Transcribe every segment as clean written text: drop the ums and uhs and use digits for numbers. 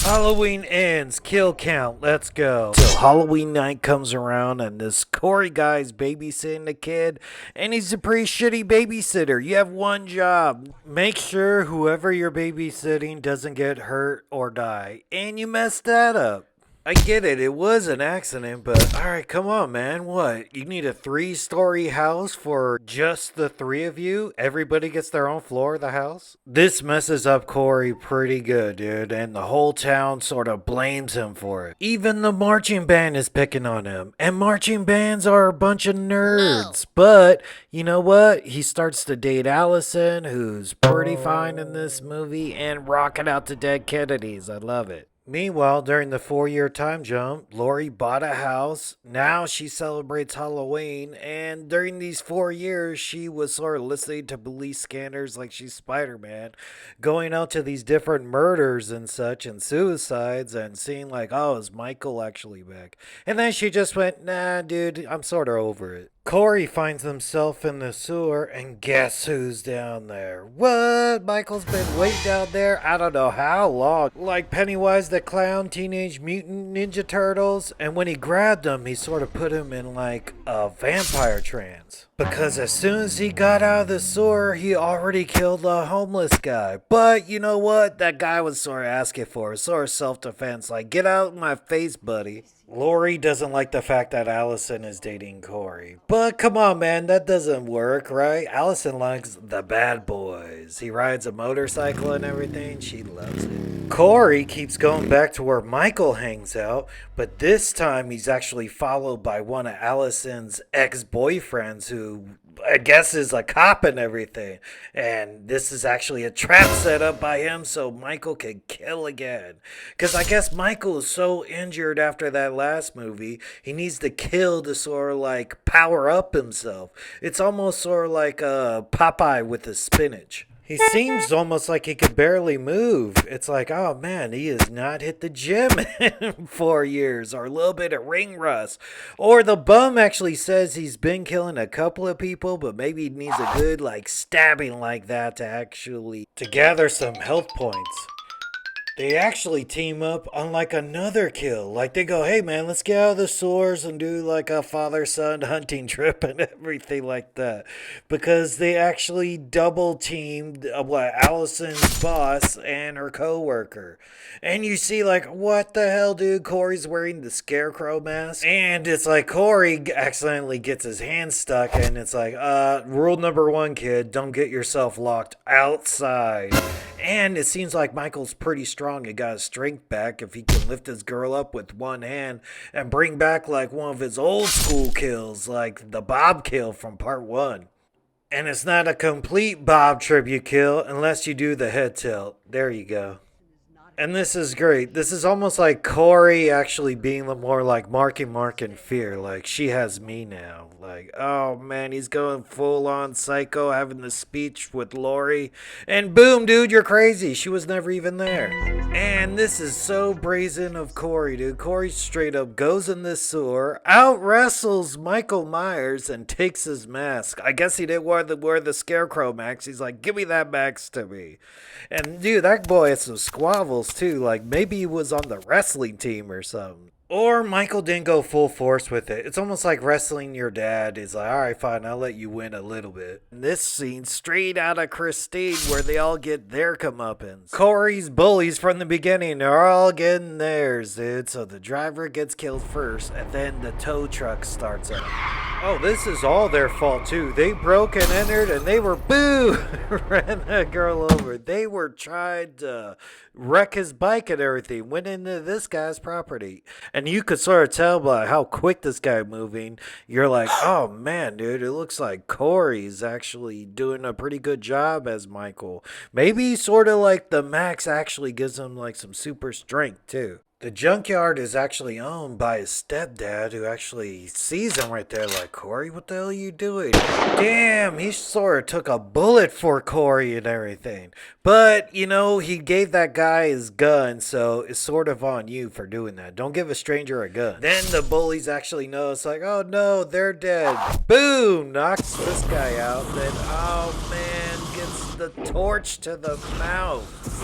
Halloween ends, kill count, let's go. So Halloween night comes around and this Corey guy's babysitting the kid and he's a pretty shitty babysitter. You have one job. Make sure whoever you're babysitting doesn't get hurt or die. And you messed that up. I get it, it was an accident, but alright, come on, man. What? You need a 3-story house for just the 3 of you? Everybody gets their own floor of the house? This messes up Corey pretty good, dude, and the whole town sort of blames him for it. Even the marching band is picking on him, and marching bands are a bunch of nerds. No. But, you know what? He starts to date Allyson, who's pretty fine in this movie, and rocking out to Dead Kennedys. I love it. Meanwhile, during the 4-year time jump, Laurie bought a house. Now she celebrates Halloween. And during these 4 years, she was sort of listening to police scanners like she's Spider-Man, going out to these different murders and such and suicides and seeing like, oh, is Michael actually back? And then she just went, nah, dude, I'm sort of over it. Corey finds himself in the sewer, and guess who's down there? What? Michael's been waiting down there I don't know how long. Like Pennywise the Clown, Teenage Mutant Ninja Turtles. And when he grabbed him, he sort of put him in like a vampire trance. Because as soon as he got out of the sewer, he already killed a homeless guy. But you know what? That guy was sort of asking for it. Sort of self-defense. Like, get out of my face, buddy. Laurie doesn't like the fact that Allyson is dating Corey. But come on, man, that doesn't work, right? Allyson likes the bad boys. He rides a motorcycle and everything. She loves it. Corey keeps going back to where Michael hangs out, but this time he's actually followed by one of Allyson's ex-boyfriends who I guess is a cop and everything. And this is actually a trap set up by him so Michael can kill again. Because I guess Michael is so injured after that last movie, he needs to kill to sort of like power up himself. It's almost sort of like Popeye with his spinach. He seems almost like he could barely move. It's like, oh man, he has not hit the gym in 4 years, or a little bit of ring rust. Or the bum actually says he's been killing a couple of people, but maybe he needs a good like stabbing like that to gather some health points. They actually team up on like another kill. Like they go, hey man, let's get out of the sewers and do like a father-son hunting trip and everything like that. Because they actually double teamed Allyson's boss and her co-worker. And you see like, what the hell, dude? Corey's wearing the scarecrow mask. And it's like Corey accidentally gets his hand stuck and it's like, rule number 1, kid, don't get yourself locked outside. And it seems like Michael's pretty strong. He got his strength back if he can lift his girl up with one hand and bring back like one of his old school kills, like the Bob kill from part 1. And it's not a complete Bob tribute kill unless you do the head tilt. There you go. And this is great. This is almost like Corey actually being more like Mark in Fear. Like, she has me now. Like, oh man, he's going full on psycho, having the speech with Laurie. And boom, dude, you're crazy. She was never even there. And this is so brazen of Corey, dude. Corey straight up goes in this sewer, out wrestles Michael Myers, and takes his mask. I guess he didn't want to wear the scarecrow mask. He's like, give me that mask to me. And dude, that boy has some squabbles too. Like maybe he was on the wrestling team or something. Or Michael didn't go full force with it. It's almost like wrestling your dad is like, all right, fine, I'll let you win a little bit. And this scene straight out of Christine where they all get their comeuppance. Corey's bullies from the beginning are all getting theirs, dude. So the driver gets killed first and then the tow truck starts up. Oh, this is all their fault too. They broke and entered and they were ran that girl over. They were trying to wreck his bike and everything. Went into this guy's property. And you could sort of tell by how quick this guy moving. You're like, oh man, dude, it looks like Corey's actually doing a pretty good job as Michael. Maybe sort of like the Max actually gives him like some super strength too. The junkyard is actually owned by his stepdad who actually sees him right there like, Corey, what the hell are you doing? Damn, he sort of took a bullet for Corey and everything. But, you know, he gave that guy his gun, so it's sort of on you for doing that. Don't give a stranger a gun. Then the bullies actually know. It's like, oh no, they're dead. Boom, knocks this guy out. Then, oh man, gets the torch to the mouth.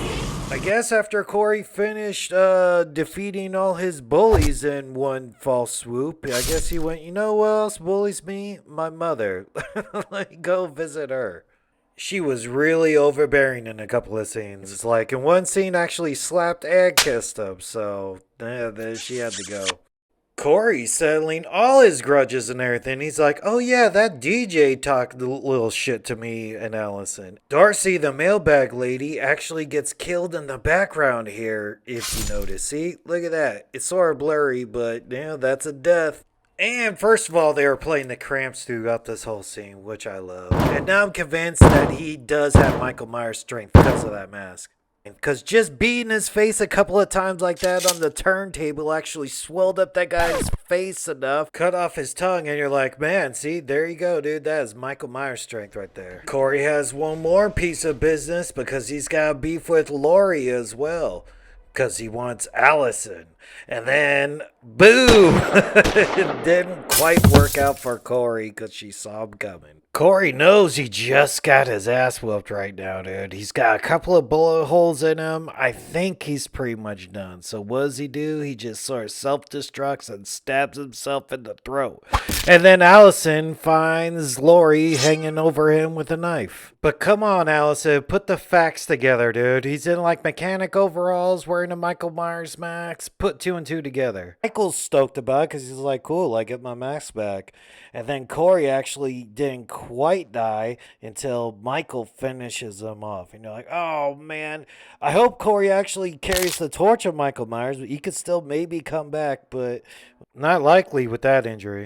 I guess after Corey finished defeating all his bullies in one fell swoop, I guess he went, you know what else bullies me? My mother. Let me go visit her. She was really overbearing in a couple of scenes. It's like in one scene actually slapped and kissed him, so there she had to go. Corey's settling all his grudges and everything. He's like, oh yeah, that DJ talked a little shit to me and Allyson. Dorsey, the mailbag lady, actually gets killed in the background here, if you notice. See, look at that. It's sort of blurry, but that's a death. And first of all, they were playing the Cramps throughout this whole scene, which I love. And now I'm convinced that he does have Michael Myers' strength because of that mask. Because just beating his face a couple of times like that on the turntable actually swelled up that guy's face enough, cut off his tongue, and you're like, man, see, there you go, dude. That is Michael Myers' strength right there. Corey has one more piece of business because he's got beef with Laurie as well. Because he wants Allyson. And then, boom! It didn't quite work out for Corey because she saw him coming. Corey knows he just got his ass whooped right now, dude. He's got a couple of bullet holes in him. I think he's pretty much done. So what does he do? He just sort of self-destructs and stabs himself in the throat. And then Allyson finds Laurie hanging over him with a knife. But come on, Allyson, put the facts together, dude. He's in like mechanic overalls, wearing a Michael Myers mask. Put two and two together. Michael's stoked about it because he's like, cool, I get my mask back. And then Corey actually didn't quite die until Michael finishes him off. And you're like, oh man, I hope Corey actually carries the torch of Michael Myers. He could still maybe come back, but not likely with that injury.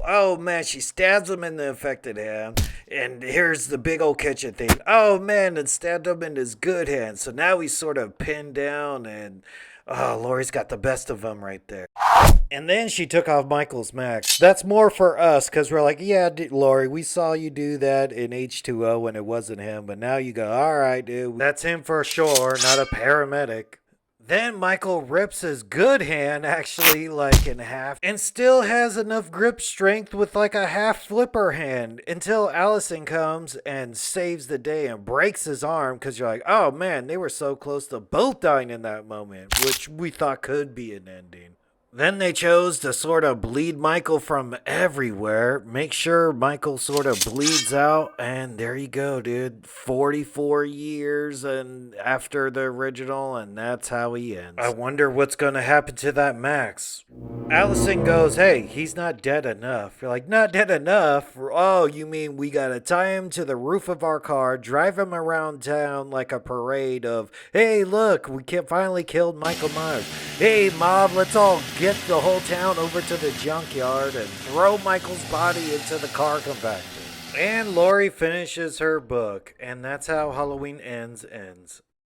Oh man, she stabs him in the infected hand. And here's the big old kitchen thing. Oh man, it stabbed him in his good hand. So now he's sort of pinned down and Laurie's got the best of him right there. And then she took off Michael's mask. That's more for us because we're like, yeah, Laurie, we saw you do that in H2O when it wasn't him. But now you go, all right, dude, that's him for sure, not a paramedic. Then Michael rips his good hand actually like in half and still has enough grip strength with like a half flipper hand until Allyson comes and saves the day and breaks his arm because you're like, oh man, they were so close to both dying in that moment, which we thought could be an ending. Then they chose to sort of bleed Michael from everywhere. Make sure Michael sort of bleeds out. And there you go, dude. 44 years and after the original. And that's how he ends. I wonder what's going to happen to that Max. Allyson goes, hey, he's not dead enough. You're like, not dead enough? Oh, you mean we got to tie him to the roof of our car, drive him around town like a parade of, hey, look, we finally killed Michael Myers. Hey, mob, let's all get the whole town over to the junkyard and throw Michael's body into the car compactor. And Laurie finishes her book, and that's how Halloween ends.